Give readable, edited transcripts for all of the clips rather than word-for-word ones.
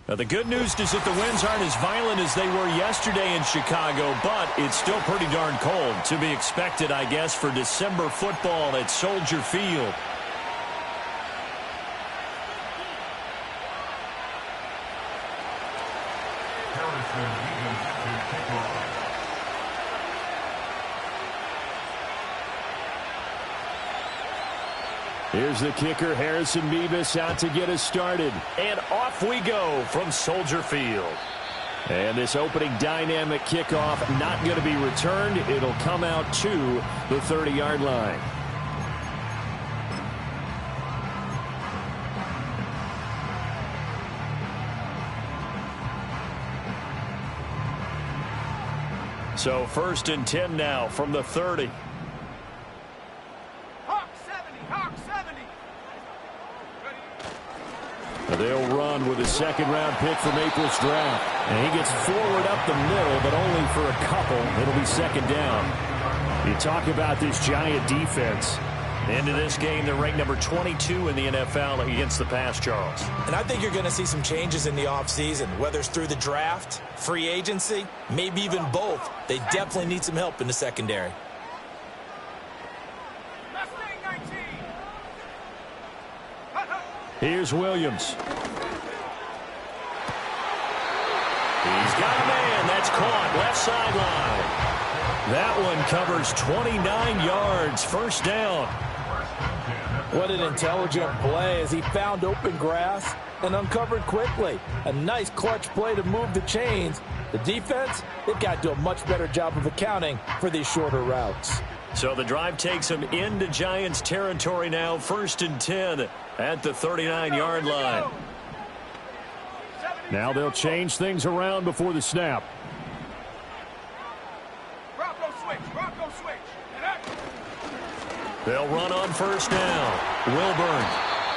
Now, the good news is that the winds aren't as violent as they were yesterday in Chicago, but it's still pretty darn cold. To be expected, I guess, for December football at Soldier Field. Here's the kicker, Harrison Beavis, out to get us started. And off we go from Soldier Field. And this opening dynamic kickoff not going to be returned. It'll come out to the 30-yard line. So 1st and 10 now from the 30. They'll run with a second-round pick from April's draft. And he gets forward up the middle, but only for a couple. It'll be second down. You talk about this Giant defense. Into this game, they're ranked number 22 in the NFL against the pass, Charles. And I think you're going to see some changes in the offseason, whether it's through the draft, free agency, maybe even both. They definitely need some help in the secondary. Here's Williams. He's got a man. That's caught. Left sideline. That one covers 29 yards. First down. What an intelligent play as he found open grass and uncovered quickly. A nice clutch play to move the chains. The defense, they've got to do a much better job of accounting for these shorter routes. So the drive takes him into Giants territory now. 1st and 10 at the 39-yard line. Now they'll change things around before the snap. They'll run on first down. Wilburn.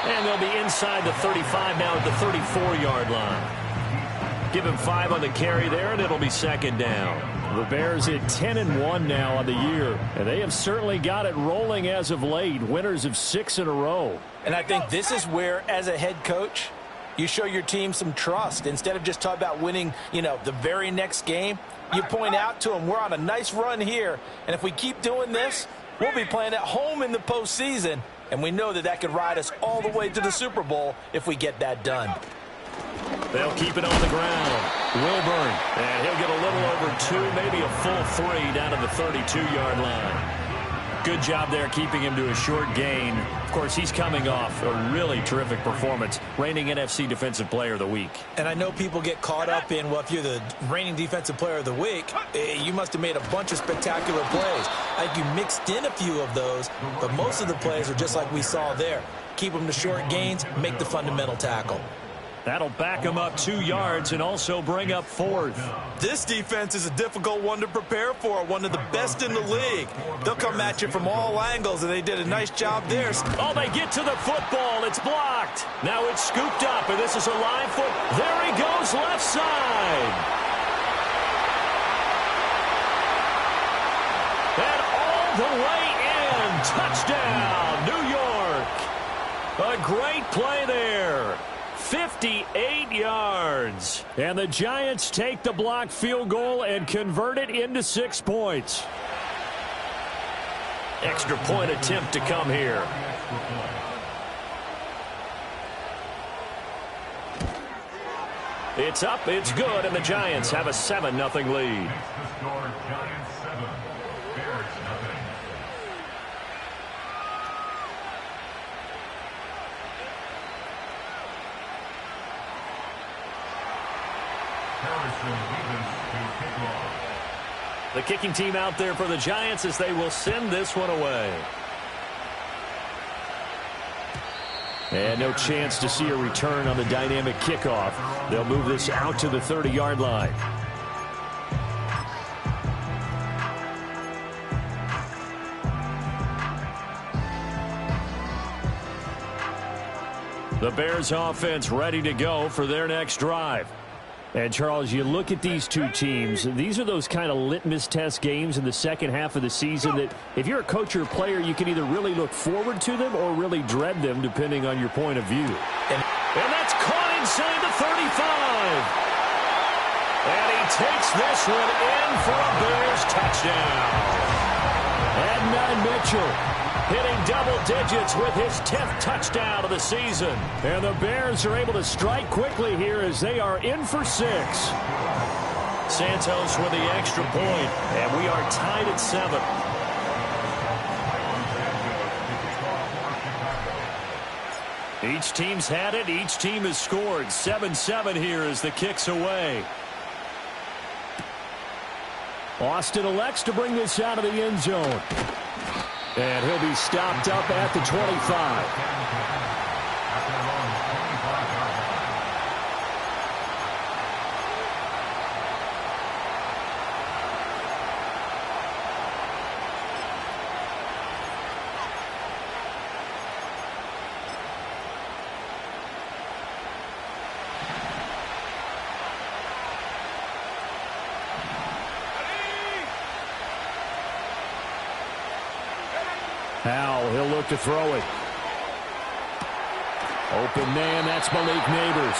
And they'll be inside the 35 now at the 34-yard line. Give him 5 on the carry there, and it'll be second down. The Bears at 10-1 now on the year, and they have certainly got it rolling as of late. Winners of 6 in a row. And I think this is where, as a head coach, you show your team some trust. Instead of just talking about winning, the very next game, you point out to them, we're on a nice run here, and if we keep doing this, we'll be playing at home in the postseason, and we know that that could ride us all the way to the Super Bowl if we get that done. They'll keep it on the ground. Wilburn, and he'll get a little over 2, maybe a full 3 down to the 32-yard line. Good job there keeping him to a short gain. Of course, he's coming off a really terrific performance, reigning NFC Defensive Player of the Week. And I know people get caught up in, well, if you're the reigning Defensive Player of the Week, you must have made a bunch of spectacular plays. I think you mixed in a few of those, but most of the plays are just like we saw there. Keep them to short gains, make the fundamental tackle. That'll back him up 2 yards and also bring up 4th. This defense is a difficult one to prepare for, one of the best in the league. They'll come at you from all angles, and they did a nice job there. Oh, they get to the football. It's blocked. Now it's scooped up, and this is a live foot. There he goes, left side. And all the way in. Touchdown, New York. A great play there. 58 yards. And the Giants take the blocked field goal and convert it into 6 points. Extra point attempt to come here. It's up, it's good, and the Giants have a 7-0 lead. The kicking team out there for the Giants as they will send this one away. And no chance to see a return on the dynamic kickoff. They'll move this out to the 30-yard line. The Bears offense ready to go for their next drive. And, Charles, you look at these two teams, these are those kind of litmus test games in the second half of the season that if you're a coach or a player, you can either really look forward to them or really dread them, depending on your point of view. And that's caught inside the 35. And he takes this one in for a Bears touchdown. Adnan Mitchell Hitting double digits with his 10th touchdown of the season. And the Bears are able to strike quickly here as they are in for 6. Santos with the extra point, and we are tied at 7. Each team's had it. Each team has scored. 7-7 here as the kick's away. Austin elects to bring this out of the end zone. And he'll be stopped up at the 25. Now he'll look to throw it. Open man, that's Malik Neighbors.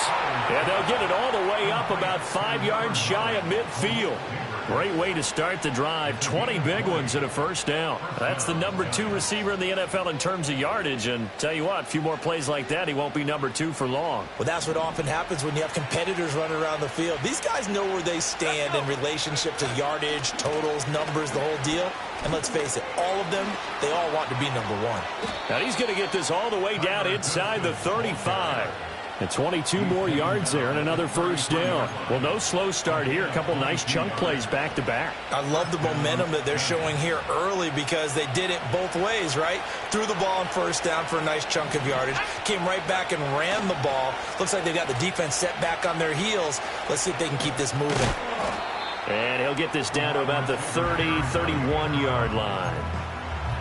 And they'll get it all the way up about 5 yards shy of midfield. Great way to start the drive. 20 big ones and a first down. That's the number 2 receiver in the NFL in terms of yardage. And tell you what, a few more plays like that, he won't be number 2 for long. Well, that's what often happens when you have competitors running around the field. These guys know where they stand in relationship to yardage, totals, numbers, the whole deal. And let's face it, all of them, they all want to be number 1. Now he's going to get this all the way down inside the 35. And 22 more yards there and another first down. Well, no slow start here. A couple nice chunk plays back-to-back. I love the momentum that they're showing here early because they did it both ways, right? Threw the ball on first down for a nice chunk of yardage. Came right back and ran the ball. Looks like they got the defense set back on their heels. Let's see if they can keep this moving. And he'll get this down to about the 30, 31-yard line.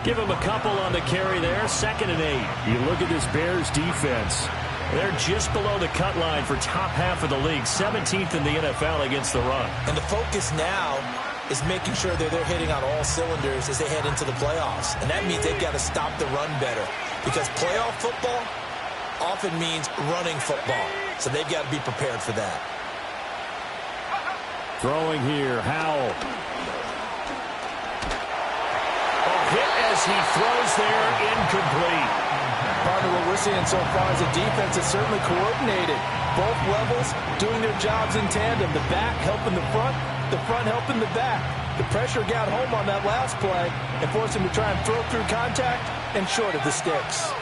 Give him a couple on the carry there. 2nd and 8. You look at this Bears defense. They're just below the cut line for top half of the league. 17th in the NFL against the run. And the focus now is making sure that they're hitting on all cylinders as they head into the playoffs. And that means they've got to stop the run better. Because playoff football often means running football. So they've got to be prepared for that. Throwing here, Howell. A hit as he throws there, incomplete. Partner, what we're seeing so far is a defense that's certainly coordinated. Both levels doing their jobs in tandem. The back helping the front helping the back. The pressure got home on that last play and forced him to try and throw through contact and short of the sticks.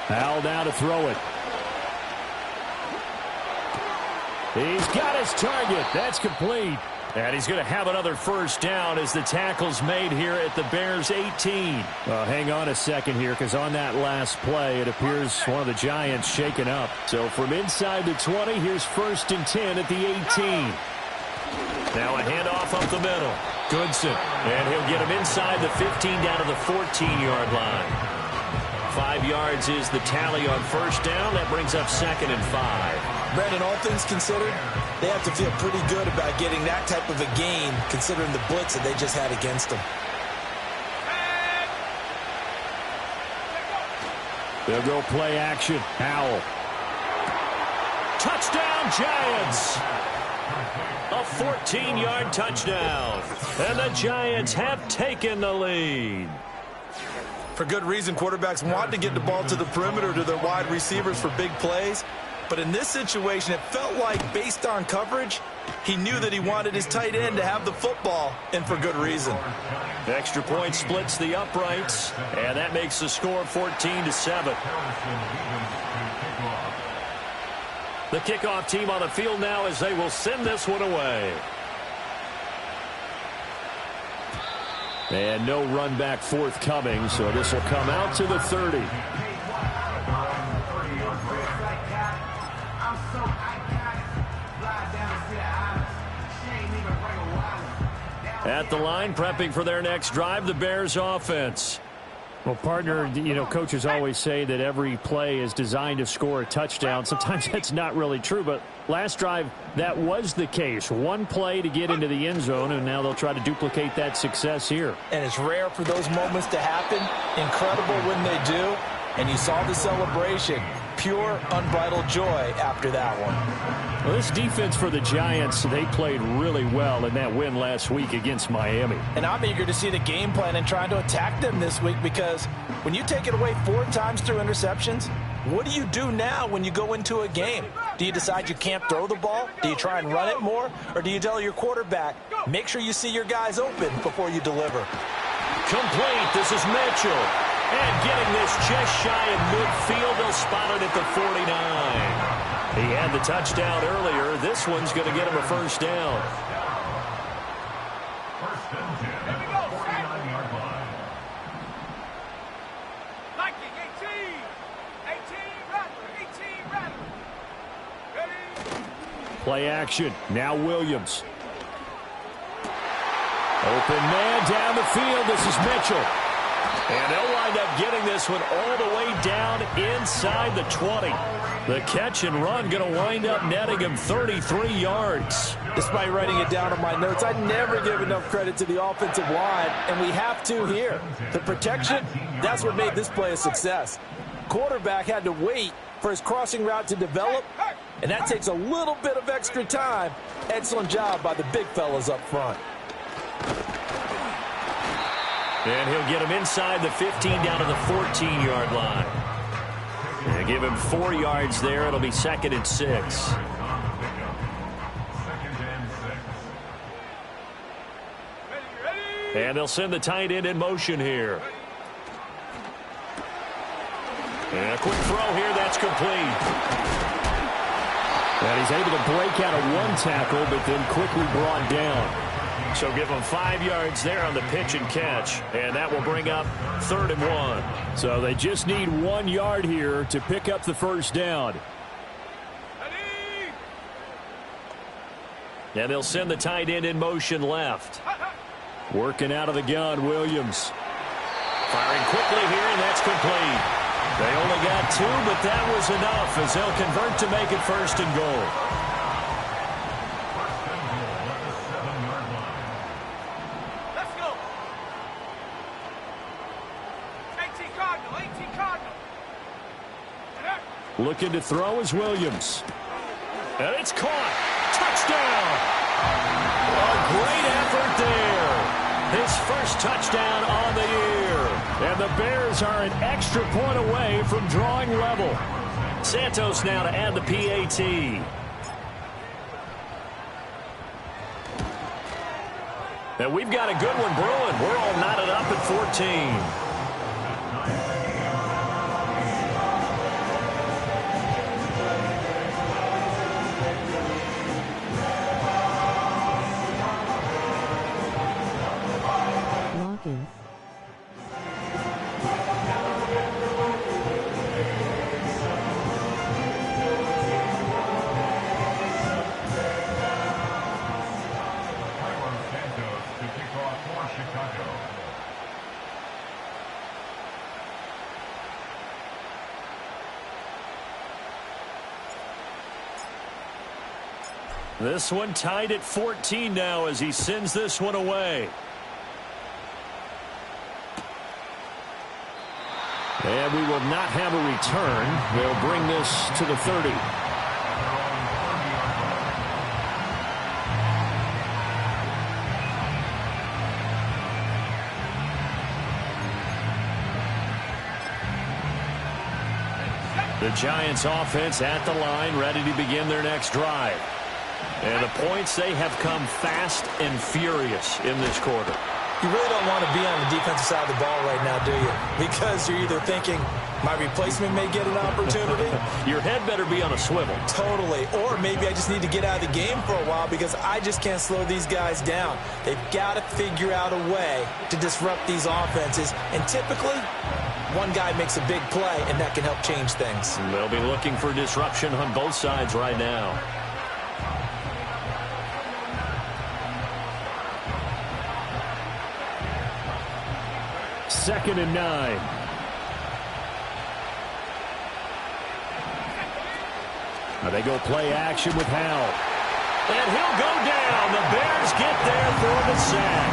Howell now to throw it. He's got his target. That's complete. And he's going to have another first down as the tackle's made here at the Bears' 18. Hang on a second here, because on that last play, it appears one of the Giants shaken up. So from inside the 20, here's 1st and 10 at the 18. Now a handoff up the middle. Goodson. And he'll get him inside the 15 down to the 14-yard line. 5 yards is the tally on first down. That brings up 2nd and 5. Brandon, all things considered, they have to feel pretty good about getting that type of a gain, considering the blitz that they just had against them. They'll go play action. Howell. Touchdown, Giants! A 14-yard touchdown. And the Giants have taken the lead. For good reason, quarterbacks want to get the ball to the perimeter to their wide receivers for big plays. But in this situation, it felt like, based on coverage, he knew that he wanted his tight end to have the football, and for good reason. The extra point splits the uprights, and that makes the score 14-7. The kickoff team on the field now as they will send this one away. And no run back forthcoming, so this will come out to the 30. At the line, prepping for their next drive, the Bears offense. Well, partner, you know, coaches always say that every play is designed to score a touchdown. Sometimes that's not really true, but last drive, that was the case. One play to get into the end zone, and now they'll try to duplicate that success here. And it's rare for those moments to happen. Incredible when they do. And you saw the celebration. Pure, unbridled joy after that one. Well, this defense for the Giants, they played really well in that win last week against Miami. And I'm eager to see the game plan and trying to attack them this week, because when you take it away 4 times through interceptions, what do you do now when you go into a game? Do you decide you can't throw the ball? Do you try and run it more? Or do you tell your quarterback, make sure you see your guys open before you deliver? Complete. This is Mitchell. And getting this just shy of midfield. They'll spot it at the 49. He had the touchdown earlier. This one's going to get him a first down. First and 10 at the 49-yard line. Liking 18. 18 Rattler. Ready? Play action. Now Williams. Open man down the field. This is Mitchell. And they'll wind up getting this one all the way down inside the 20. The catch and run going to wind up netting him 33 yards. Despite writing it down on my notes, I never give enough credit to the offensive line, and we have to here. The protection, that's what made this play a success. Quarterback had to wait for his crossing route to develop, and that takes a little bit of extra time. Excellent job by the big fellas up front. And he'll get him inside the 15 down to the 14-yard line. And give him 4 yards there. It'll be 2nd and 6. And they'll send the tight end in motion here. And a quick throw here. That's complete. And he's able to break out of one tackle, but then quickly brought down. So give him 5 yards there on the pitch and catch. And that will bring up 3rd and 1. So they just need 1 yard here to pick up the first down. And they'll send the tight end in motion left. Working out of the gun, Williams. Firing quickly here, and that's complete. They only got 2, but that was enough as they'll convert to make it 1st and goal. Looking to throw is Williams. And it's caught. Touchdown. A great effort there. His first touchdown on the year. And the Bears are an extra point away from drawing level. Santos now to add the PAT. And we've got a good one brewing. We're all knotted up at 14. This one tied at 14 now as he sends this one away. And we will not have a return. They'll bring this to the 30. The Giants offense at the line, ready to begin their next drive. And the points, they have come fast and furious in this quarter. You really don't want to be on the defensive side of the ball right now, do you? Because you're either thinking, my replacement may get an opportunity. Your head better be on a swivel. Totally. Or maybe I just need to get out of the game for a while because I just can't slow these guys down. They've got to figure out a way to disrupt these offenses. And typically, one guy makes a big play, and that can help change things. And they'll be looking for disruption on both sides right now. 2nd and 9. Now they go play action with Howell. And he'll go down. The Bears get there for the sack.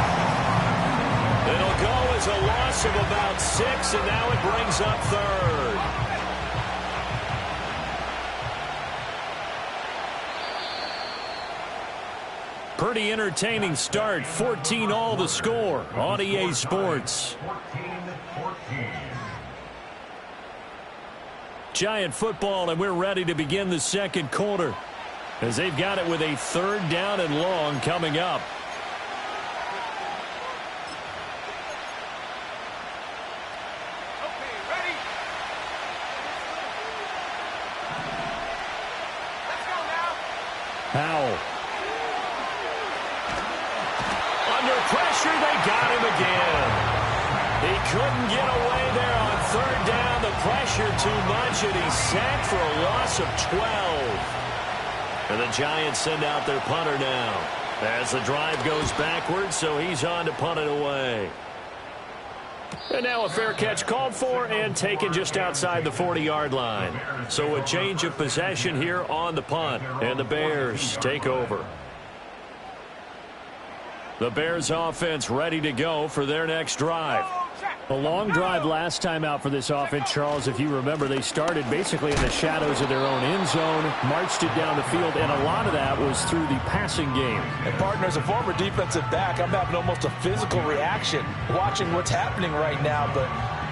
It'll go as a loss of about 6, and now it brings up 3rd. Pretty entertaining start. 14 all the score on EA Sports. 14-14. Giant football, and we're ready to begin the second quarter as they've got it with a 3rd down and long coming up. Okay, ready? Let's go now. Howell. Under pressure, they got him again. He couldn't get away there on 3rd down. The pressure too much, and he's sacked for a loss of 12. And the Giants send out their punter now as the drive goes backwards, so he's on to punt it away. And now a fair catch called for and taken just outside the 40-yard line. So a change of possession here on the punt, and the Bears take over. The Bears offense ready to go for their next drive. A long drive last time out for this offense, Charles. If you remember, they started basically in the shadows of their own end zone, marched it down the field, and a lot of that was through the passing game. And, partner, as a former defensive back, I'm having almost a physical reaction watching what's happening right now. But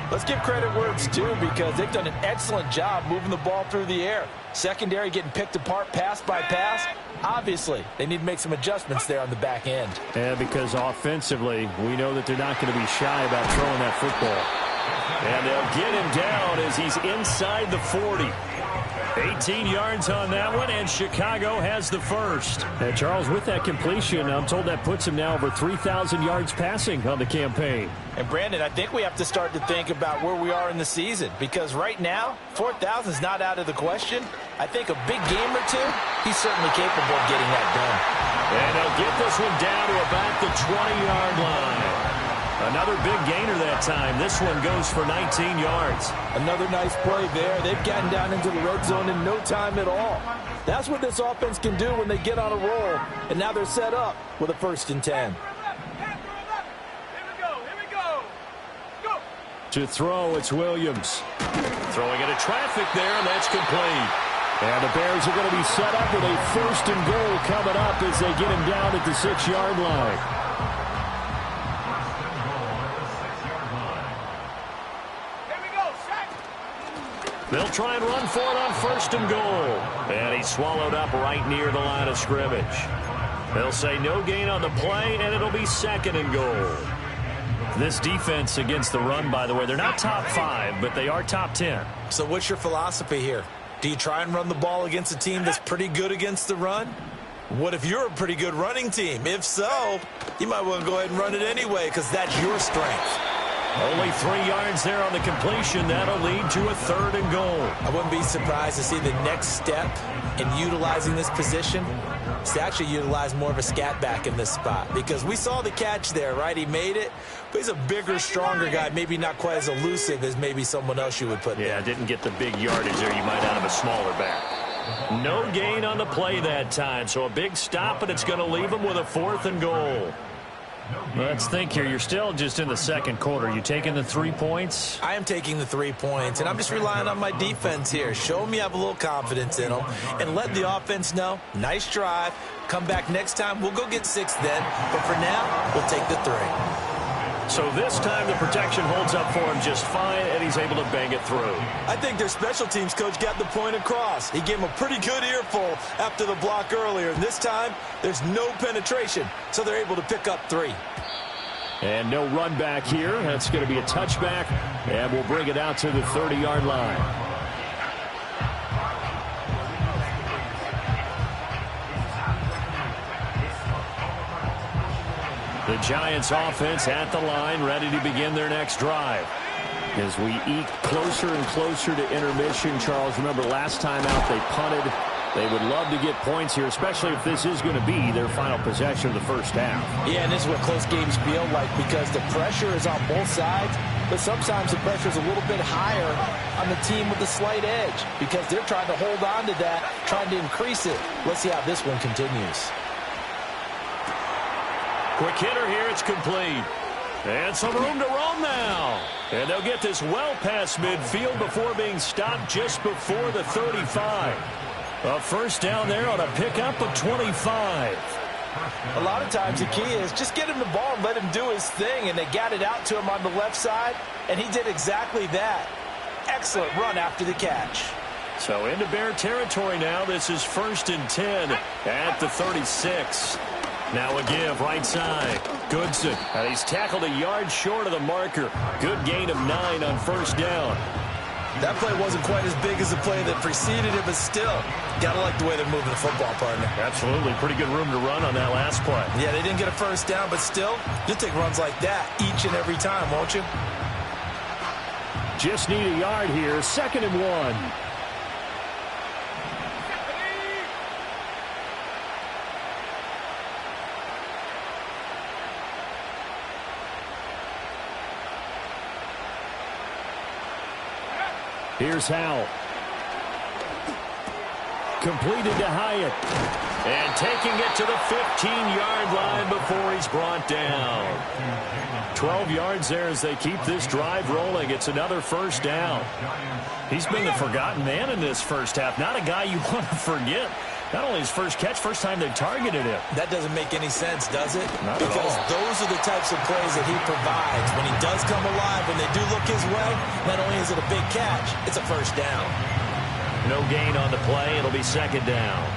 let's give credit where it's due, because they've done an excellent job moving the ball through the air. Secondary getting picked apart pass by pass. Obviously, they need to make some adjustments there on the back end. Yeah, because offensively, we know that they're not going to be shy about throwing that football. And they'll get him down as he's inside the 40. 18 yards on that one, and Chicago has the first. And Charles, with that completion, I'm told that puts him now over 3,000 yards passing on the campaign. And, Brandon, I think we have to start to think about where we are in the season, because right now, 4,000 is not out of the question. I think a big game or two, he's certainly capable of getting that done. And they'll get this one down to about the 20-yard line. Another big gainer that time. This one goes for 19 yards. Another nice play there. They've gotten down into the red zone in no time at all. That's what this offense can do when they get on a roll. And now they're set up with a 1st and 10. To throw, it's Williams. Throwing into traffic there, and that's complete. And the Bears are going to be set up with a 1st and goal coming up as they get him down at the 6-yard line. They'll try and run for it on 1st and goal. And he's swallowed up right near the line of scrimmage. They'll say no gain on the play, and it'll be 2nd and goal. This defense against the run, by the way, they're not top 5, but they are top 10. So what's your philosophy here? Do you try and run the ball against a team that's pretty good against the run? What if you're a pretty good running team? If so, you might want to go ahead and run it anyway, because that's your strength. Only 3 yards there on the completion. That'll lead to a 3rd and goal. I wouldn't be surprised to see the next step in utilizing this position is to actually utilize more of a scat back in this spot, because we saw the catch there, right? He made it, but he's a bigger, stronger guy, maybe not quite as elusive as maybe someone else you would put there. Yeah, didn't get the big yardage there you might out of a smaller back. No gain on the play that time, so a big stop, and it's going to leave him with a 4th and goal. Let's think here. You're still just in the second quarter. You taking the 3 points? I am taking the 3 points, and I'm just relying on my defense here. Show me I have a little confidence in them, and let the offense know, nice drive. Come back next time. We'll go get 6 then, but for now, we'll take the 3. So this time the protection holds up for him just fine, and he's able to bang it through. I think their special teams coach got the point across. He gave him a pretty good earful after the block earlier, and this time there's no penetration, so they're able to pick up 3. And no run back here. That's going to be a touchback, and we'll bring it out to the 30-yard line. The Giants offense at the line, ready to begin their next drive. As we eke closer and closer to intermission, Charles, remember last time out they punted. They would love to get points here, especially if this is going to be their final possession of the first half. Yeah, and this is what close games feel like, because the pressure is on both sides. but sometimes the pressure is a little bit higher on the team with the slight edge because they're trying to hold on to that, trying to increase it. Let's see how this one continues. Quick hitter here. It's complete. And some room to roam now. And they'll get this well past midfield before being stopped just before the 35. A first down there on a pickup of 25. A lot of times the key is just get him the ball and let him do his thing, and they got it out to him on the left side, and he did exactly that. Excellent run after the catch. So into Bear territory now. This is 1st and 10 at the 36. Now a give right side. Goodson, and he's tackled a yard short of the marker. Good gain of 9 on first down. That play wasn't quite as big as the play that preceded it, but still, gotta like the way they're moving the football, partner. Absolutely. Pretty good room to run on that last play. Yeah, they didn't get a first down, but still, you'll take runs like that each and every time, won't you? Just need a yard here. 2nd and 1. Here's Howell. Completed to Hyatt. And taking it to the 15-yard line before he's brought down. 12 yards there as they keep this drive rolling. It's another first down. He's been the forgotten man in this first half. Not a guy you want to forget. Not only his first catch, first time they've targeted him. That doesn't make any sense, does it? Not at all. Because those are the types of plays that he provides. When he does come alive, when they do look his way, not only is it a big catch, it's a first down. No gain on the play. It'll be 2nd down.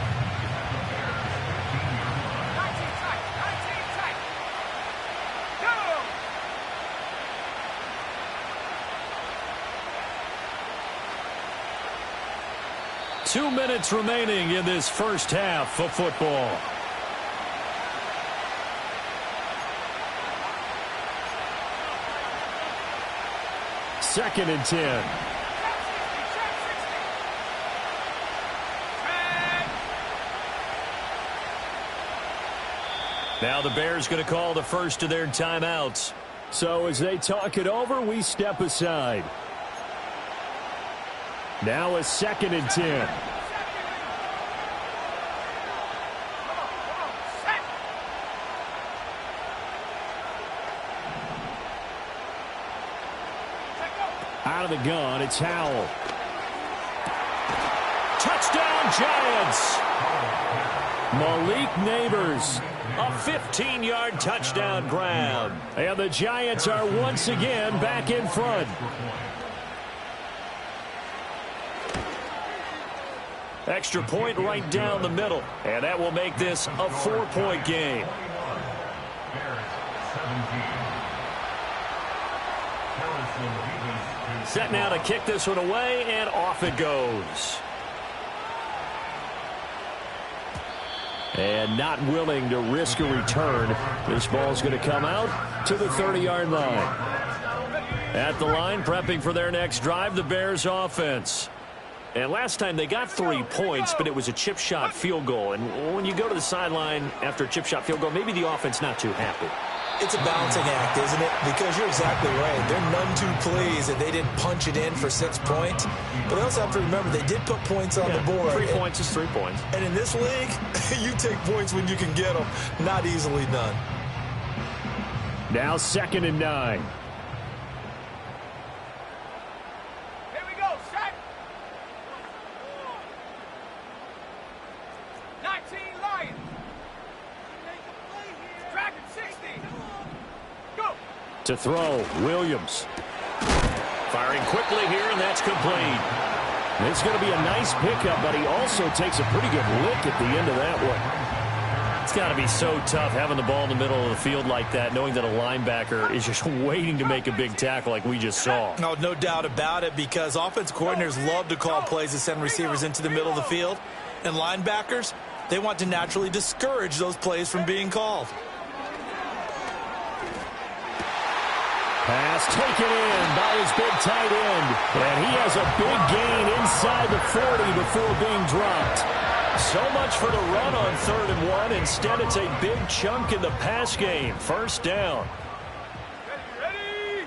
Two minutes remaining in this first half of football. Second and 10. Now the Bears going to call the first of their timeouts. So as they talk it over, we step aside. Now a 2nd and 10. Out of the gun, it's Howell. Touchdown, Giants! Malik Neighbors. A 15-yard touchdown grab. And the Giants are once again back in front. Extra point right down the middle. And that will make this a 4-point game. Set now to kick this one away, and off it goes. And not willing to risk a return. This ball's going to come out to the 30-yard line. At the line, prepping for their next drive, the Bears offense. And last time they got 3 points, but it was a chip shot field goal. And when you go to the sideline after a chip shot field goal, maybe the offense not too happy. It's a balancing act, isn't it? Because you're exactly right. They're none too pleased that they didn't punch it in for 6 points. But they also have to remember they did put points on the board. 3 points is 3 points. And in this league, you take points when you can get them. Not easily done. Now 2nd and 9. Here we go, set. 19 Lions. Dragon 60. Go. To throw, Williams. Firing quickly here, and that's complete. It's going to be a nice pickup, but he also takes a pretty good lick at the end of that one. It's got to be so tough having the ball in the middle of the field like that, knowing that a linebacker is just waiting to make a big tackle like we just saw. No doubt about it, because offensive coordinators love to call plays that send receivers into the middle of the field. And linebackers, they want to naturally discourage those plays from being called. Pass taken in by his big tight end. And he has a big gain inside the 40 before being dropped. So much for the run on 3rd and 1. Instead, it's a big chunk in the pass game. First down. Ready.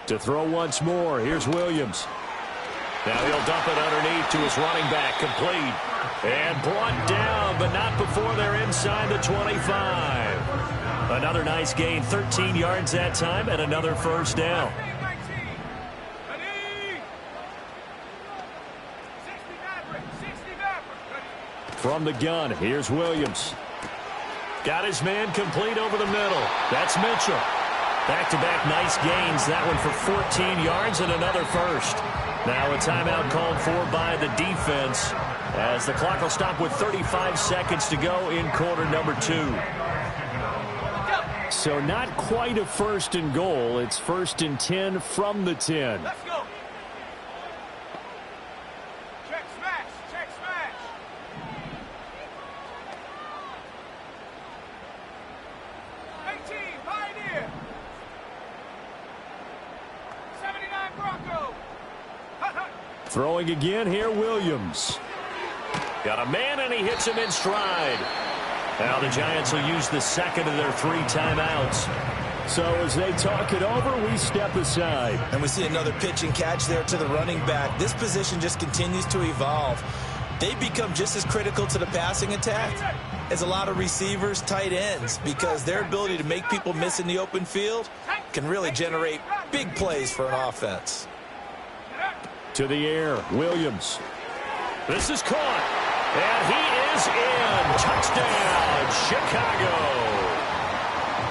To throw once more, here's Williams. Now he'll dump it underneath to his running back, complete. And brought down, but not before they're inside the 25. Another nice gain, 13 yards that time, and another first down. From the gun, here's Williams. Got his man complete over the middle. That's Mitchell. Back-to-back nice gains. That one for 14 yards and another first. Now a timeout called for by the defense as the clock will stop with 35 seconds to go in quarter number 2. So not quite a first and goal. It's first and 10 from the 10. Let's go. Check smash. Check smash. 18, Pioneer. 79 Bronco. Hut, hut. Throwing again here, Williams. Got a man, and he hits him in stride. Now the Giants will use the second of their 3 timeouts. So as they talk it over, we step aside. And we see another pitch and catch there to the running back. This position just continues to evolve. They become just as critical to the passing attack as a lot of receivers, tight ends, because their ability to make people miss in the open field can really generate big plays for an offense. To the air, Williams. This is caught, and he is in. Touchdown, Chicago.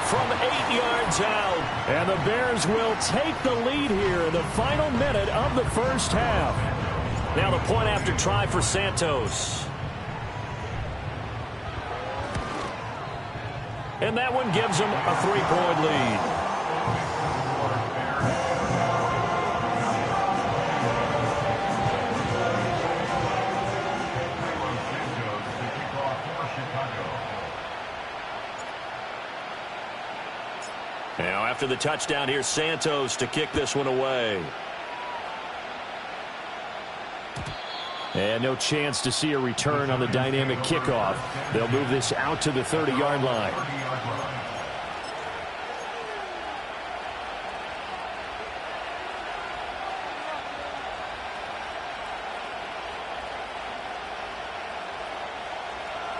From 8 yards out. And the Bears will take the lead here in the final minute of the first half. Now the point after try for Santos. And that one gives them a 3-point lead. Now after the touchdown, here's Santos to kick this one away. And no chance to see a return on the dynamic kickoff. They'll move this out to the 30-yard line.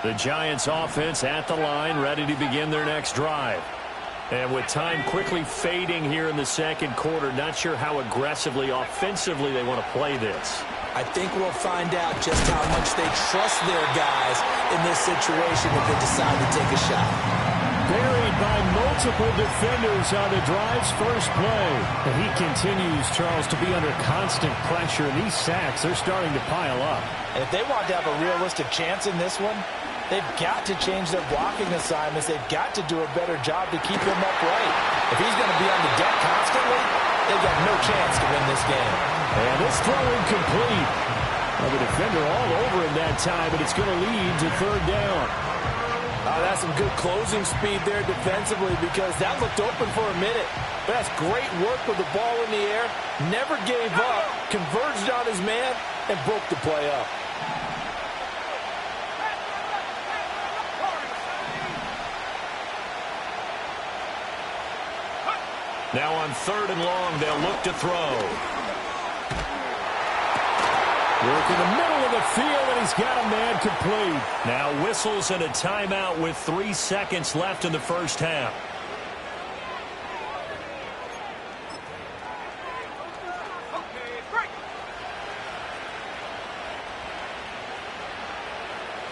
The Giants offense at the line, ready to begin their next drive. And with time quickly fading here in the second quarter, not sure how aggressively, offensively they want to play this. I think we'll find out just how much they trust their guys in this situation if they decide to take a shot. Buried by multiple defenders on the drive's first play. And he continues, Charles, to be under constant pressure. These sacks are starting to pile up. And if they want to have a realistic chance in this one, they've got to change their blocking assignments. They've got to do a better job to keep him upright. If he's going to be on the deck constantly, they've got no chance to win this game. And this throw incomplete. Well, the defender all over him that time, but it's going to lead to third down. That's some good closing speed there defensively because that looked open for a minute. But that's great work with the ball in the air. Never gave up, converged on his man, and broke the play up. Now on 3rd and long, they'll look to throw. Work in the middle of the field, and he's got a man complete. Now whistles and a timeout with 3 seconds left in the first half. Okay, break.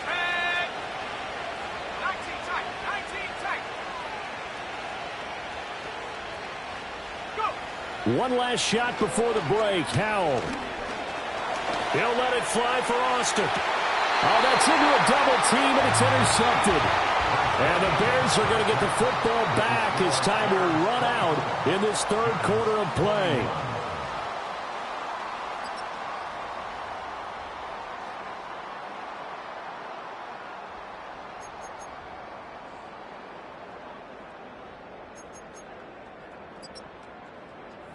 10. 19 tight. 19 tight. Go. One last shot before the break. Howell. He'll let it fly for Austin. Oh, that's into a double team, and it's intercepted. And the Bears are going to get the football back as time will run out in this third quarter of play.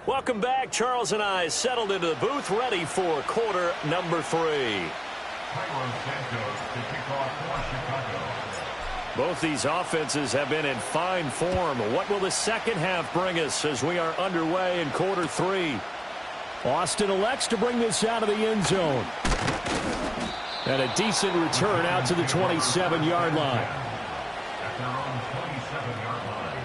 Welcome back. Charles and I settled into the booth, ready for quarter number 3. Both these offenses have been in fine form. What will the second half bring us as we are underway in quarter 3? Austin elects to bring this out of the end zone. And a decent return out to the 27-yard line. At their own 27-yard line.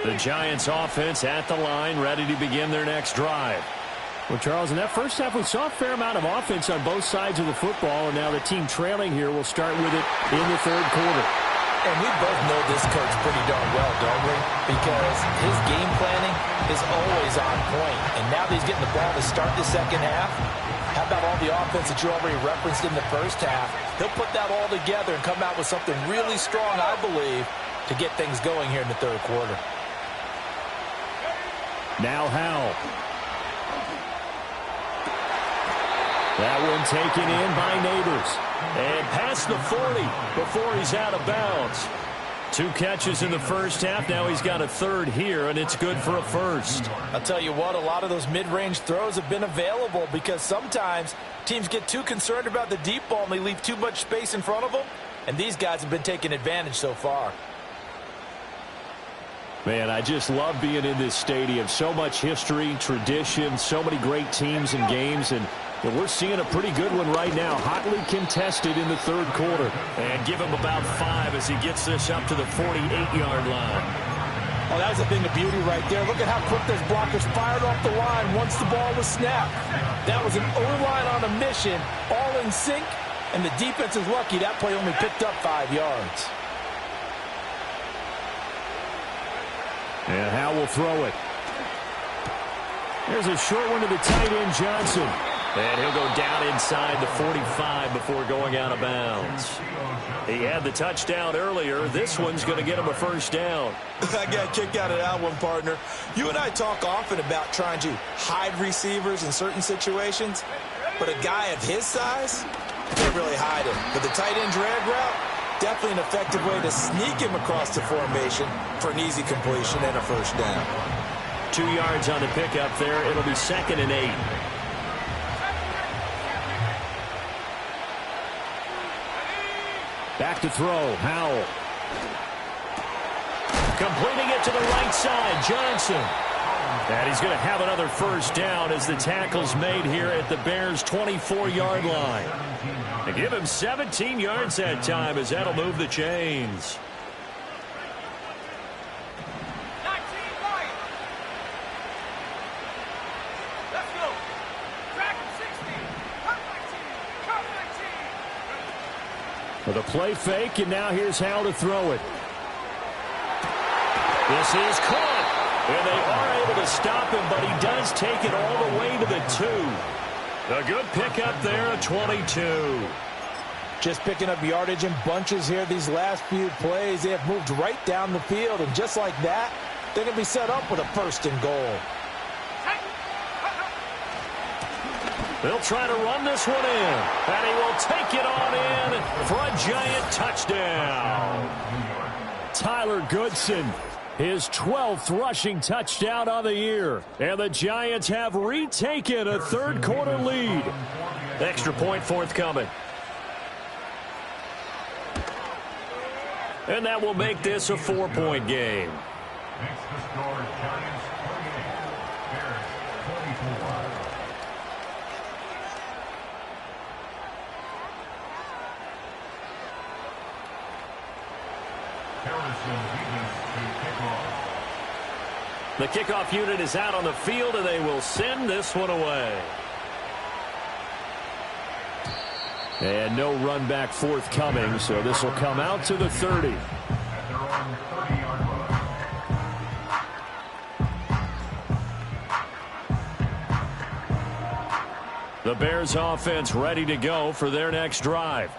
The Giants offense at the line, ready to begin their next drive. Well, Charles, in that first half, we saw a fair amount of offense on both sides of the football, and now the team trailing here will start with it in the third quarter. And we both know this coach pretty darn well, don't we? Because his game planning is always on point. And now that he's getting the ball to start the second half, how about all the offense that you already referenced in the first half? He'll put that all together and come out with something really strong, I believe, to get things going here in the third quarter. Now Howell. That one taken in by Neighbors. And past the 40 before he's out of bounds. 2 catches in the first half. Now he's got a third here, and it's good for a first. I'll tell you what, a lot of those mid-range throws have been available because sometimes teams get too concerned about the deep ball and they leave too much space in front of them. And these guys have been taking advantage so far. Man, I just love being in this stadium. So much history, tradition, so many great teams and games, and we're seeing a pretty good one right now, hotly contested in the third quarter. And give him about 5 as he gets this up to the 48-yard line. Oh, that was a thing of beauty right there. Look at how quick those blockers fired off the line once the ball was snapped. That was an O-line on a mission, all in sync, and the defense is lucky that play only picked up 5 yards. And Howell will throw it. There's a short one to the tight end, Johnson. And he'll go down inside the 45 before going out of bounds. He had the touchdown earlier. This one's going to get him a first down. I got a kick out of that one, partner. You and I talk often about trying to hide receivers in certain situations, but a guy of his size can't really hide him. But the tight end drag route, definitely an effective way to sneak him across the formation for an easy completion and a first down. 2 yards on the pickup there. It'll be 2nd and 8. Back to throw, Howell. Completing it to the right side, Johnson. And he's going to have another first down as the tackle's made here at the Bears' 24-yard line. They give him 17 yards that time as that'll move the chains. 19 right. Let's go. Track him 60. Cut 19. Cut 19. With a play fake, and now here's Howell to throw it. This is caught. And they are able to stop him, but he does take it all the way to the 2. A good pickup there at 22. Just picking up yardage in bunches here these last few plays. They have moved right down the field, and just like that, they're going to be set up with a 1st and goal. They'll try to run this one in, and he will take it on in for a giant touchdown. Tyler Goodson, his 12th rushing touchdown on the year, and the Giants have retaken a third quarter lead. Extra point forthcoming. And that will make this a 4-point game. Makes the score Giants 28, Bears 24. The kickoff unit is out on the field, and they will send this one away. And no run back forthcoming, so this will come out to the 30. At their own 30-yard line. The Bears offense ready to go for their next drive.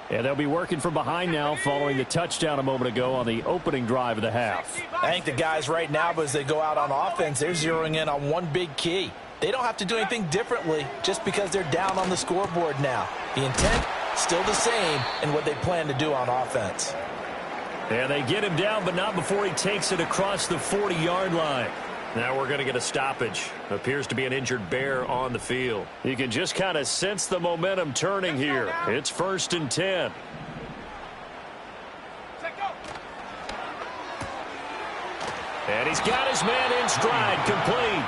And they'll be working from behind now following the touchdown a moment ago on the opening drive of the half. I think the guys right now, as they go out on offense, they're zeroing in on one big key. They don't have to do anything differently just because they're down on the scoreboard now. The intent, still the same in what they plan to do on offense. And they get him down, but not before he takes it across the 40-yard line. Now we're going to get a stoppage. Appears to be an injured Bear on the field. You can just kind of sense the momentum turning here. It's 1st and 10. And he's got his man in stride, complete.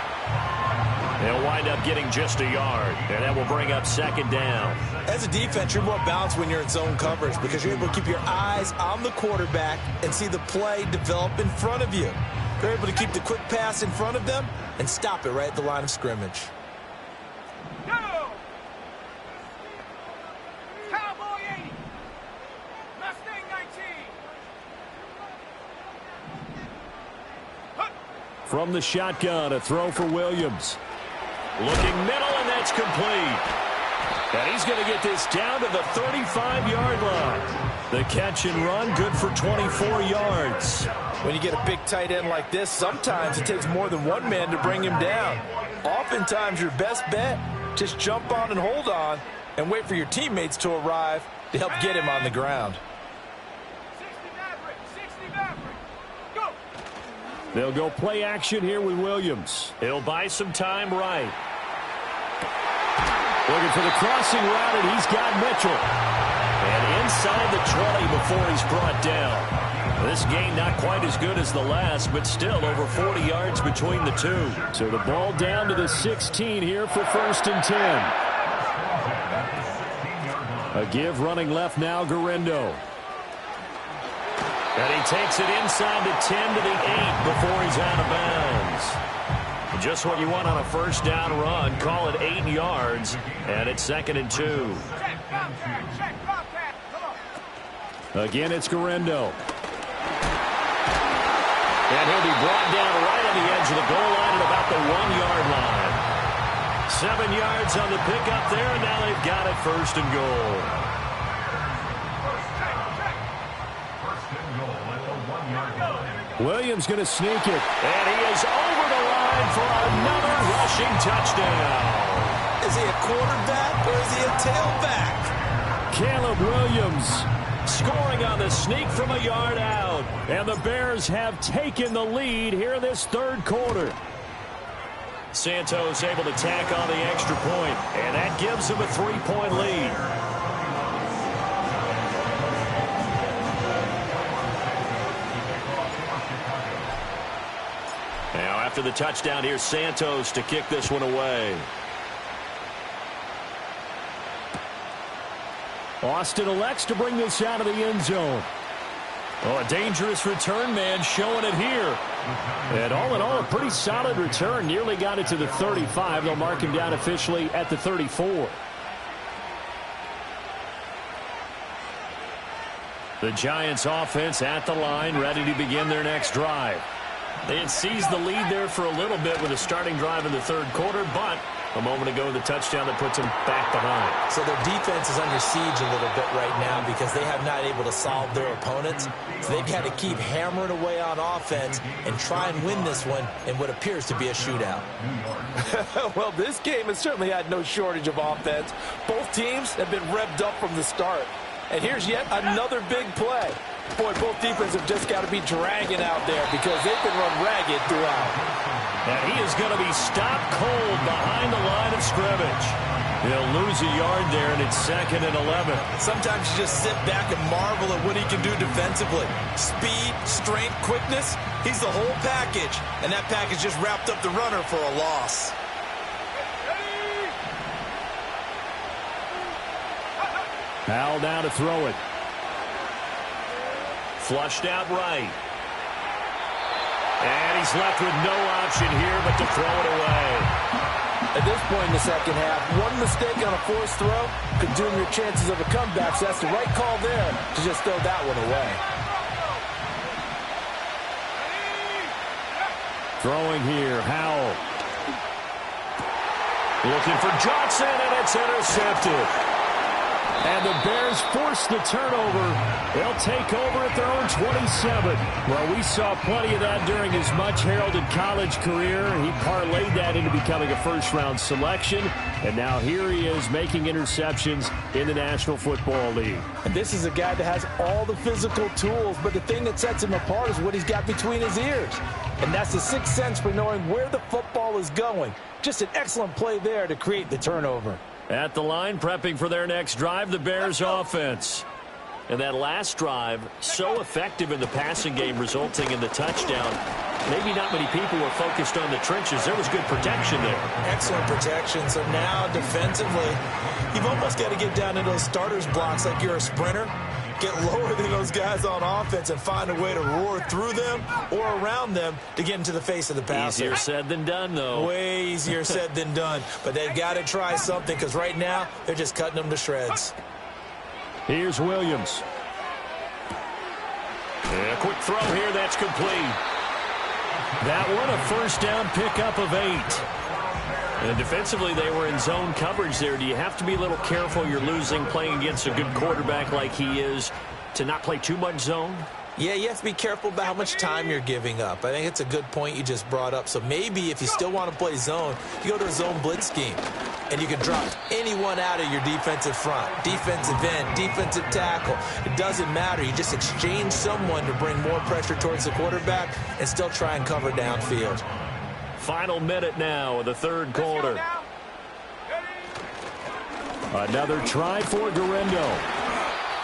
They'll wind up getting just a yard, and that will bring up 2nd down. As a defense, you're more balanced when you're in zone coverage because you're able to keep your eyes on the quarterback and see the play develop in front of you. They're able to keep the quick pass in front of them and stop it right at the line of scrimmage. Go! Cowboy 80. Mustang 19. From the shotgun, a throw for Williams. Looking middle, and that's complete. And he's going to get this down to the 35-yard line. The catch and run, good for 24 yards. When you get a big tight end like this, sometimes it takes more than one man to bring him down. Oftentimes, your best bet, just jump on and hold on and wait for your teammates to arrive to help get him on the ground. 60 Maverick. Go! They'll go play action here with Williams. He'll buy some time right. Looking for the crossing route, and he's got Mitchell. And inside the 20 before he's brought down. This game not quite as good as the last, but still over 40 yards between the two. So the ball down to the 16 here for 1st and 10. A give running left now, Garendo. And he takes it inside the 10 to the 8 before he's out of bounds. Just what you want on a 1st down run. Call it 8 yards, and it's 2nd and 2. Check, Bobcat. Come on. Again, it's Garendo. And he'll be brought down right on the edge of the goal line at about the 1-yard line. 7 yards on the pickup there, and now they've got it 1st and goal. First and goal at the 1-yard line. Williams going to sneak it. And he is over the line for another rushing touchdown. Is he a quarterback or is he a tailback? Caleb Williams Scoring on the sneak from a yard out. And the Bears have taken the lead here this 3rd quarter. Santos able to tack on the extra point, and that gives him a 3-point lead. Now after the touchdown, here's Santos to kick this one away. Austin elects to bring this out of the end zone. Oh, a dangerous return man showing it here. And all in all, a pretty solid return. Nearly got it to the 35. They'll mark him down officially at the 34. The Giants offense at the line, ready to begin their next drive. They had seized the lead there for a little bit with a starting drive in the 3rd quarter, but a moment ago the touchdown that puts them back behind. So their defense is under siege a little bit right now because they have not able to solve their opponents. So they've got to keep hammering away on offense and try and win this one in what appears to be a shootout. Well, this game has certainly had no shortage of offense. Both teams have been revved up from the start. And here's yet another big play. Boy, both defenses have just got to be dragging out there because they've been run ragged throughout. And he is going to be stopped cold behind the line of scrimmage. He'll lose a yard there, and it's 2nd and 11. Sometimes you just sit back and marvel at what he can do defensively. Speed, strength, quickness, he's the whole package. And that package just wrapped up the runner for a loss. Powell down to throw it. Flushed out right. And he's left with no option here but to throw it away. At this point in the second half, one mistake on a forced throw could doom your chances of a comeback. So that's the right call there to just throw that one away. Throwing here, Howell. Looking for Johnson, and it's intercepted. And the Bears force the turnover. They'll take over at their own 27. Well, we saw plenty of that during his much-heralded college career. He parlayed that into becoming a first-round selection. And now here he is making interceptions in the National Football League. And this is a guy that has all the physical tools, but the thing that sets him apart is what he's got between his ears. And that's the sixth sense for knowing where the football is going. Just an excellent play there to create the turnover. At the line, prepping for their next drive, the Bears offense. And that last drive, so effective in the passing game, resulting in the touchdown. Maybe not many people were focused on the trenches. There was good protection there. Excellent protection. So now, defensively, you've almost got to get down to those starters blocks like you're a sprinter. Get lower than those guys on offense and find a way to roar through them or around them to get into the face of the passer. Easier said than done, though. Way easier said than done. But they've got to try something because right now they're just cutting them to shreds. Here's Williams. A quick throw here, that's complete. That one a first down pickup of 8. And defensively, they were in zone coverage there. Do you have to be a little careful? You're losing, playing against a good quarterback like he is, to not play too much zone? Yeah, you have to be careful about how much time you're giving up. I think it's a good point you just brought up. So maybe if you still want to play zone, you go to a zone blitz scheme. And you can drop anyone out of your defensive front. Defensive end, defensive tackle. It doesn't matter. You just exchange someone to bring more pressure towards the quarterback and still try and cover downfield. Final minute now of the third quarter. Another try for Guerrero.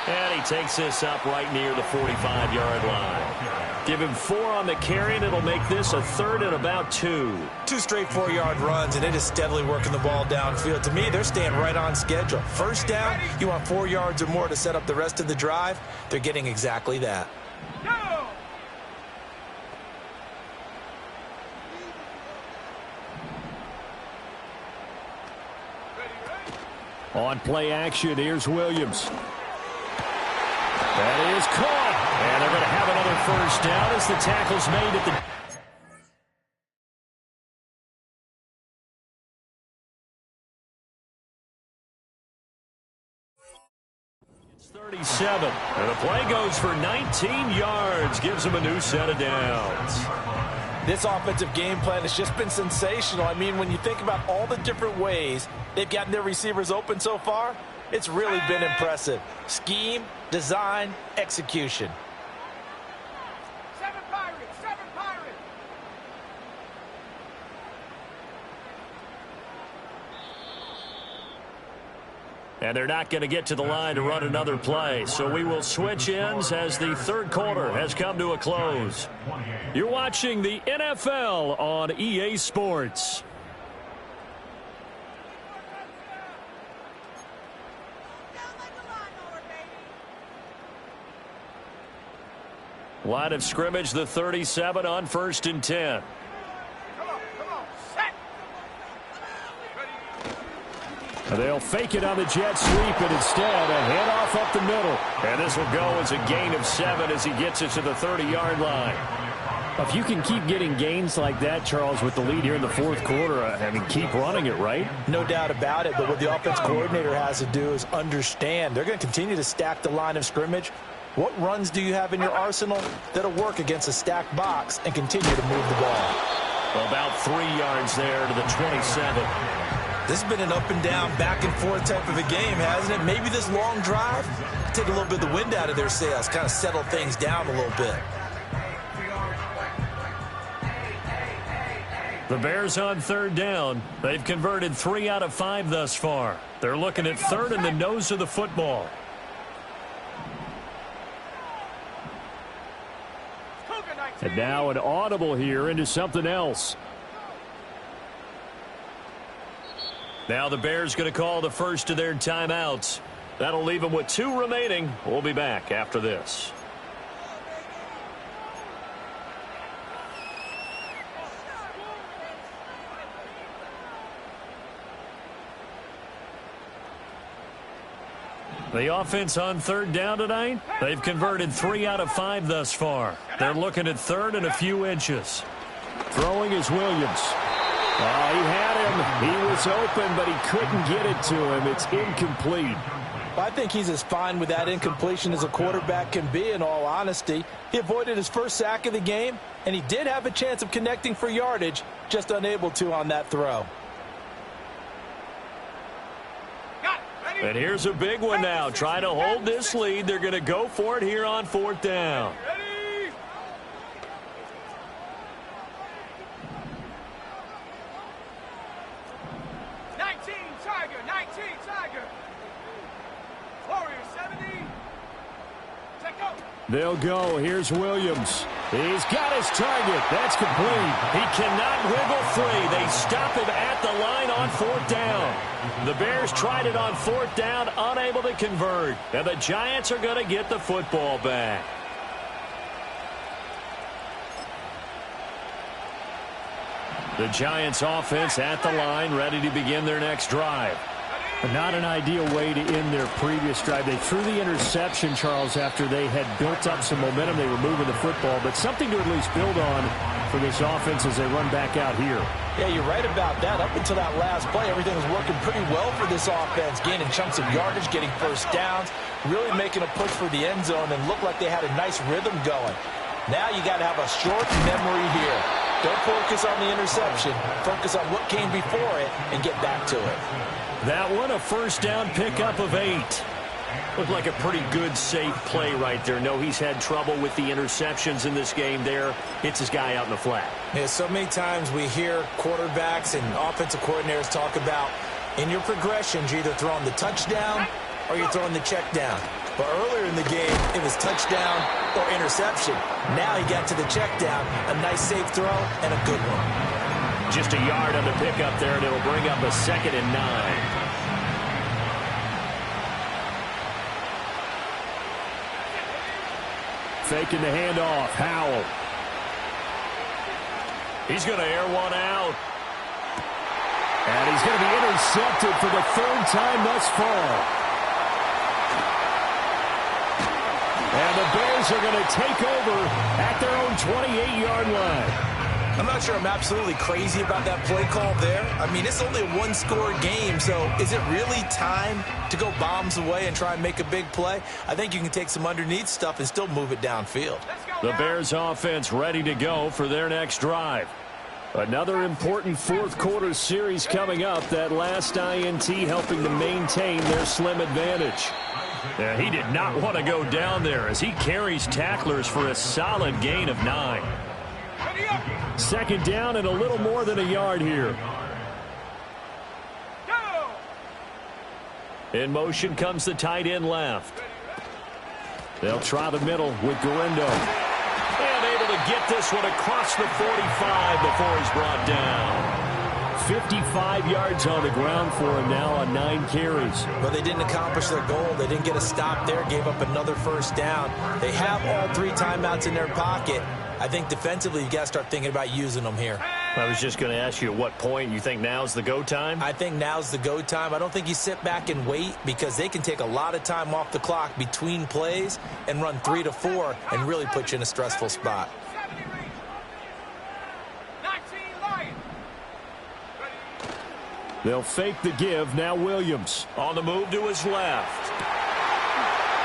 And he takes this up right near the 45-yard line. Give him 4 on the carry, and it'll make this a third and about 2. 2 straight 4-yard runs, and it is steadily working the ball downfield. To me, they're staying right on schedule. First down, you want 4 yards or more to set up the rest of the drive. They're getting exactly that. On play action, here's Williams. That is caught. And they're going to have another first down as the tackle's made at the... It's 37. And the play goes for 19 yards. Gives them a new set of downs. This offensive game plan has just been sensational. I mean, when you think about all the different ways they've gotten their receivers open so far, it's really been impressive. Scheme, design, execution. 7 Pirates, 7 Pirates. And they're not going to get to the line to run another play. So we will switch ends as the third quarter has come to a close. You're watching the NFL on EA Sports. Line of scrimmage, the 37 on 1st and 10. Come on, set. They'll fake it on the jet sweep, and instead a handoff up the middle. And this will go as a gain of 7 as he gets it to the 30-yard line. If you can keep getting gains like that, Charles, with the lead here in the fourth quarter, I mean, keep running it, right? No doubt about it, but what the offense coordinator has to do is understand. They're going to continue to stack the line of scrimmage. What runs do you have in your arsenal that'll work against a stacked box and continue to move the ball? About 3 yards there to the 27. This has been an up and down, back and forth type of a game, hasn't it? Maybe this long drive take a little bit of the wind out of their sails, kind of settle things down a little bit. The Bears on 3rd down. They've converted 3 out of 5 thus far. They're looking at 3rd and the nose of the football. And now an audible here into something else. Now the Bears going to call the first of their timeouts. That'll leave them with 2 remaining. We'll be back after this. The offense on 3rd down tonight, they've converted 3 out of 5 thus far. They're looking at 3rd and a few inches. Throwing is Williams. He had him. He was open, but he couldn't get it to him. It's incomplete. Well, I think he's as fine with that incompletion as a quarterback can be, in all honesty. He avoided his first sack of the game, and he did have a chance of connecting for yardage, just unable to on that throw. And here's a big one now. Trying to hold this lead. They're going to go for it here on 4th down. Ready? Tiger. Warrior 70. Check out. They'll go. Here's Williams. He's got his target. That's complete. He cannot wiggle free. They stop him at the line on 4th down. The Bears tried it on 4th down, unable to convert. And the Giants are going to get the football back. The Giants offense at the line, ready to begin their next drive. Not an ideal way to end their previous drive. They threw the interception, Charles, after they had built up some momentum. They were moving the football, but something to at least build on for this offense as they run back out here. Yeah, you're right about that. Up until that last play, everything was working pretty well for this offense, gaining chunks of yardage, getting first downs, really making a push for the end zone, and looked like they had a nice rhythm going. Now you got to have a short memory here. Don't focus on the interception. Focus on what came before it and get back to it. That one, a first down pickup of 8. Looked like a pretty good, safe play right there. No, he's had trouble with the interceptions in this game there. Hits his guy out in the flat. Yeah, so many times we hear quarterbacks and offensive coordinators talk about in your progressions, you're either throwing the touchdown or you're throwing the check down. But earlier in the game, it was touchdown or interception. Now he got to the check down, a nice safe throw, and a good one. Just a yard on the pickup there, and it'll bring up a 2nd and 9. Faking the handoff. Howell. He's going to air one out. And he's going to be intercepted for the 3rd time thus far. And the Bears are going to take over at their own 28-yard line. I'm not sure I'm absolutely crazy about that play call there. I mean, it's only a one-score game, so is it really time to go bombs away and try and make a big play? I think you can take some underneath stuff and still move it downfield. The Bears offense ready to go for their next drive. Another important 4th quarter series coming up. That last INT helping to maintain their slim advantage. Yeah, he did not want to go down there as he carries tacklers for a solid gain of 9. 2nd down and a little more than a yard here. In motion comes the tight end left. They'll try the middle with Guerendo. And able to get this one across the 45 before he's brought down. 55 yards on the ground for him now on 9 carries. But they didn't accomplish their goal. They didn't get a stop there, gave up another first down. They have all 3 timeouts in their pocket. I think defensively you got to start thinking about using them here. I was just going to ask you at what point you think now's the go time? I think now's the go time. I don't think you sit back and wait because they can take a lot of time off the clock between plays and run 3 to 4 and really put you in a stressful spot. They'll fake the give. Now Williams. On the move to his left.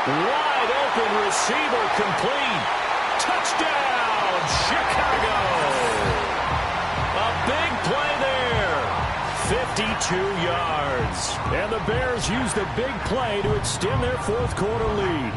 Wide open receiver complete. Touchdown, Chicago. A big play there. 52 yards. And the Bears use the big play to extend their 4th quarter lead.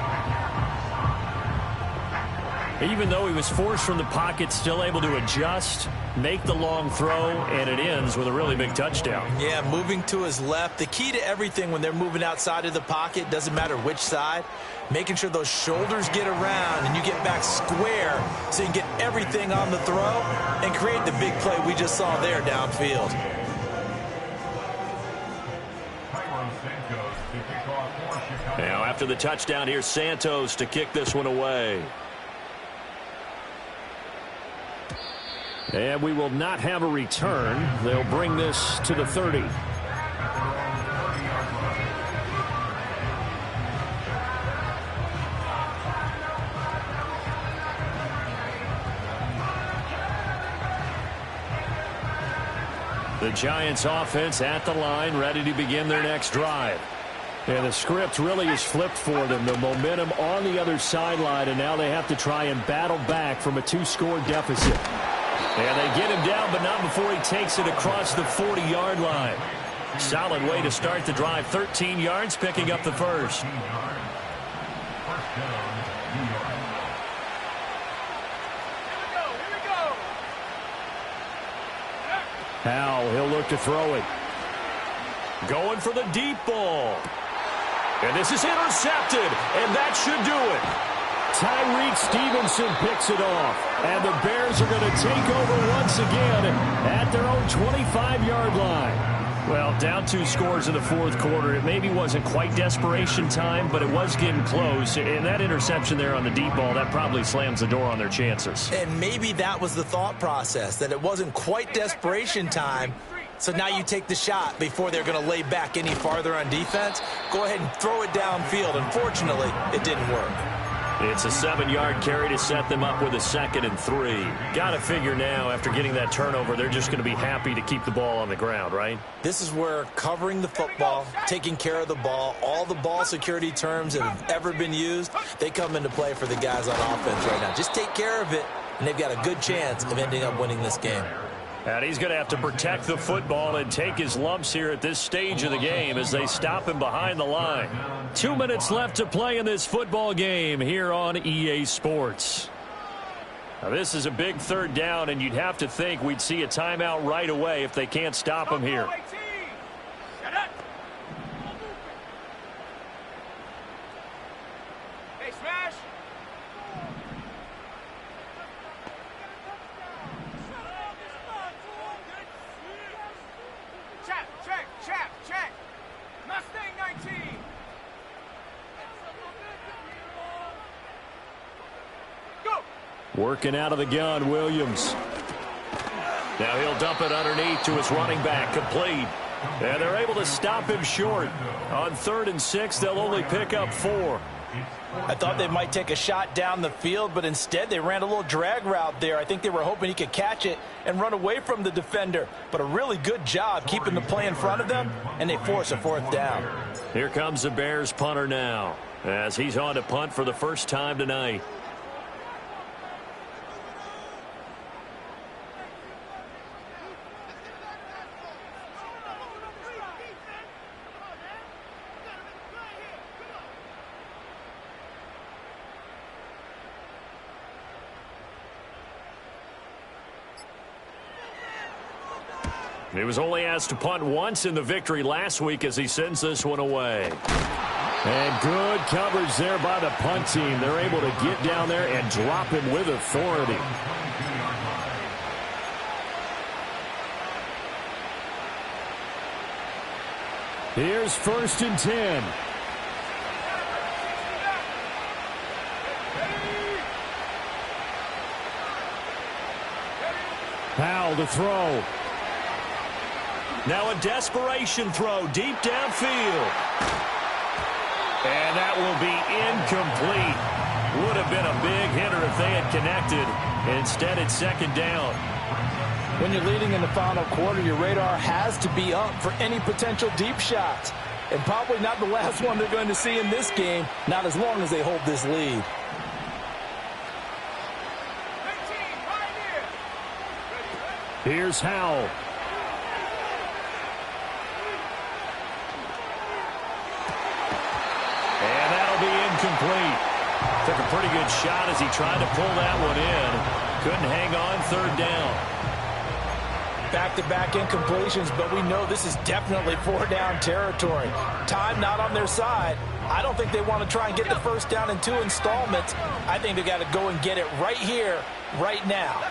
Even though he was forced from the pocket, still able to adjust, make the long throw, and it ends with a really big touchdown. Yeah, moving to his left. The key to everything when they're moving outside of the pocket, doesn't matter which side, making sure those shoulders get around and you get back square so you can get everything on the throw and create the big play we just saw there downfield. Now after the touchdown, here's Santos to kick this one away. And we will not have a return. They'll bring this to the 30. The Giants offense at the line, ready to begin their next drive. And the script really is flipped for them. The momentum on the other sideline, and now they have to try and battle back from a 2-score deficit. And they get him down, but not before he takes it across the 40-yard line. Solid way to start the drive. 13 yards, picking up the first. Now he'll look to throw it. Going for the deep ball. And this is intercepted, and that should do it. Tyreek Stevenson picks it off, and the Bears are going to take over once again at their own 25-yard line. Well, down 2 scores in the fourth quarter. It maybe wasn't quite desperation time, but it was getting close. And that interception there on the deep ball, that probably slams the door on their chances. And maybe that was the thought process, that it wasn't quite desperation time. So now you take the shot before they're going to lay back any farther on defense. Go ahead and throw it downfield. Unfortunately, it didn't work. It's a 7-yard carry to set them up with a 2nd and 3. Got to figure now, after getting that turnover, they're just going to be happy to keep the ball on the ground, right? This is where covering the football, taking care of the ball, all the ball security terms that have ever been used, they come into play for the guys on offense right now. Just take care of it, and they've got a good chance of ending up winning this game. And he's going to have to protect the football and take his lumps here at this stage of the game as they stop him behind the line. 2 minutes left to play in this football game here on EA Sports. Now, this is a big 3rd down, and you'd have to think we'd see a timeout right away if they can't stop him here. Hey, smash! Check. Mustang 19. Go. Working out of the gun, Williams. Now he'll dump it underneath to his running back, complete. And they're able to stop him short. On 3rd and 6, they'll only pick up 4. I thought they might take a shot down the field, but instead they ran a little drag route there. I think they were hoping he could catch it and run away from the defender. But a really good job keeping the play in front of them, and they force a 4th down. Here comes the Bears punter now, as he's on to punt for the first time tonight. He was only asked to punt once in the victory last week as he sends this one away. And good coverage there by the punt team. They're able to get down there and drop him with authority. Here's 1st and 10. Powell to throw. Now a desperation throw deep downfield. And that will be incomplete. Would have been a big hitter if they had connected. Instead, it's 2nd down. When you're leading in the final quarter, your radar has to be up for any potential deep shots. And probably not the last one they're going to see in this game, not as long as they hold this lead. Here's Howell. And that'll be incomplete. Took a pretty good shot as he tried to pull that one in. Couldn't hang on 3rd down. Back-to-back incompletions, but we know this is definitely 4-down territory. Time not on their side. I don't think they want to try and get the 1st down in 2 installments. I think they got to go and get it right here, right now.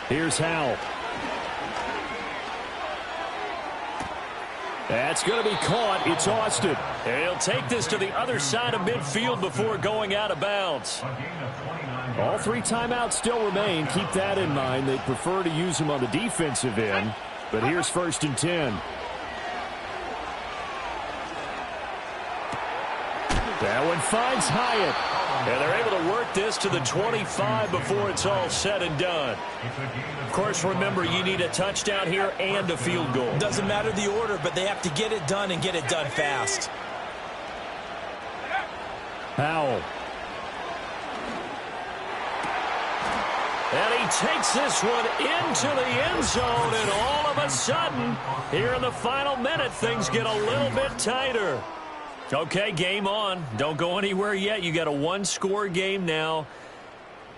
Here's Howell. That's going to be caught. It's Austin. And he'll take this to the other side of midfield before going out of bounds. All 3 timeouts still remain. Keep that in mind. They prefer to use them on the defensive end. But here's 1st and 10. That one finds Hyatt. And they're able to work this to the 25 before it's all said and done. Of course, remember, you need a touchdown here and a field goal. Doesn't matter the order, but they have to get it done and get it done fast. Powell. And he takes this one into the end zone, and all of a sudden, here in the final minute, things get a little bit tighter. Okay, game on. Don't go anywhere yet. You got a one-score game now.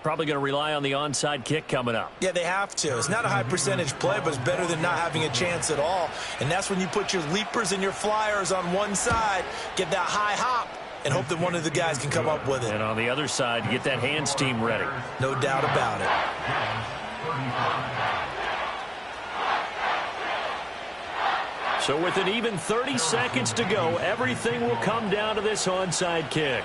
Probably going to rely on the onside kick coming up. Yeah, they have to. It's not a high percentage play, but it's better than not having a chance at all. And that's when you put your leapers and your flyers on one side, get that high hop, and hope that one of the guys can come up with it. And on the other side, get that hands team ready. No doubt about it. So with an even 30 seconds to go, everything will come down to this onside kick.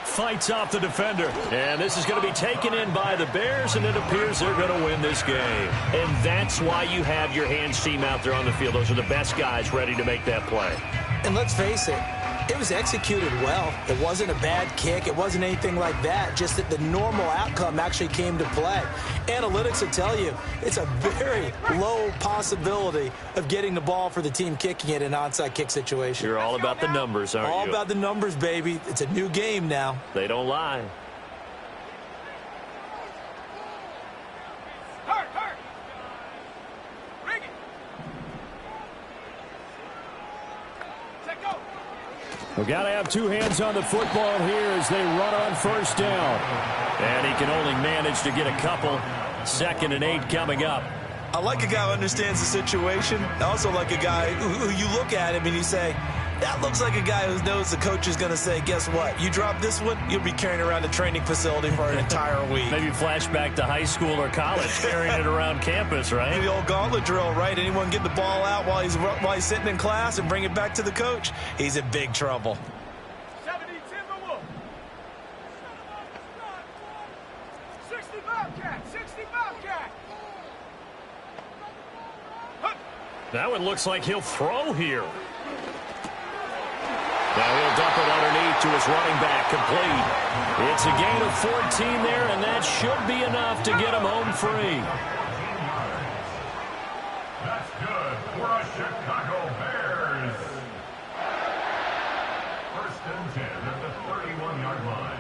Fights off the defender. And this is going to be taken in by the Bears, and it appears they're going to win this game. And that's why you have your hands team out there on the field. Those are the best guys ready to make that play. And let's face it, it was executed well. It wasn't a bad kick. It wasn't anything like that. Just that the normal outcome actually came to play. Analytics will tell you it's a very low possibility of getting the ball for the team kicking it in an onside kick situation. You're all about the numbers, aren't you? All about the numbers, baby. It's a new game now. They don't lie. We've got to have two hands on the football here as they run on first down. And he can only manage to get a couple. 2nd and 8 coming up. I like a guy who understands the situation. I also like a guy who you look at him and you say, that looks like a guy who knows the coach is going to say, guess what? You drop this one, you'll be carrying around the training facility for an entire week. Maybe flashback to high school or college, carrying it around campus, right? The old gauntlet drill, right? Anyone get the ball out while he's sitting in class and bring it back to the coach? He's in big trouble. 70 Timberwolves. 60 Bobcat. 60 Bobcat. That one looks like he'll throw here. Now he'll dump it underneath to his running back, complete. It's a gain of 14 there, and that should be enough to get him home free. That's good for a Chicago Bears. 1st and 10 at the 31-yard line.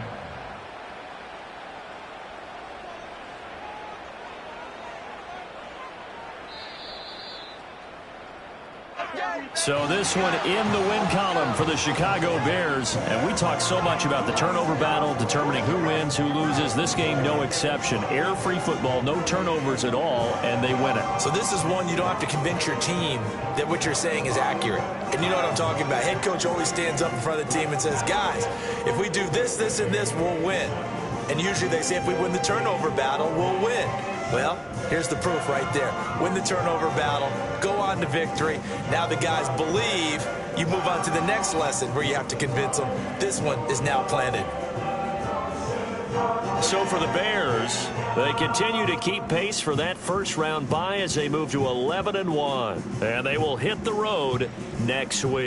So this one in the win column for the Chicago Bears. And we talk so much about the turnover battle, determining who wins, who loses. This game, no exception. Error-free football, no turnovers at all, and they win it. So this is one you don't have to convince your team that what you're saying is accurate. And you know what I'm talking about. Head coach always stands up in front of the team and says, guys, if we do this, this, and this, we'll win. And usually they say if we win the turnover battle, we'll win. Well, here's the proof right there. Win the turnover battle, go on to victory. Now the guys believe. You move on to the next lesson where you have to convince them. This one is now planted. So for the Bears, they continue to keep pace for that first-round bye as they move to 11-1. And they will hit the road next week.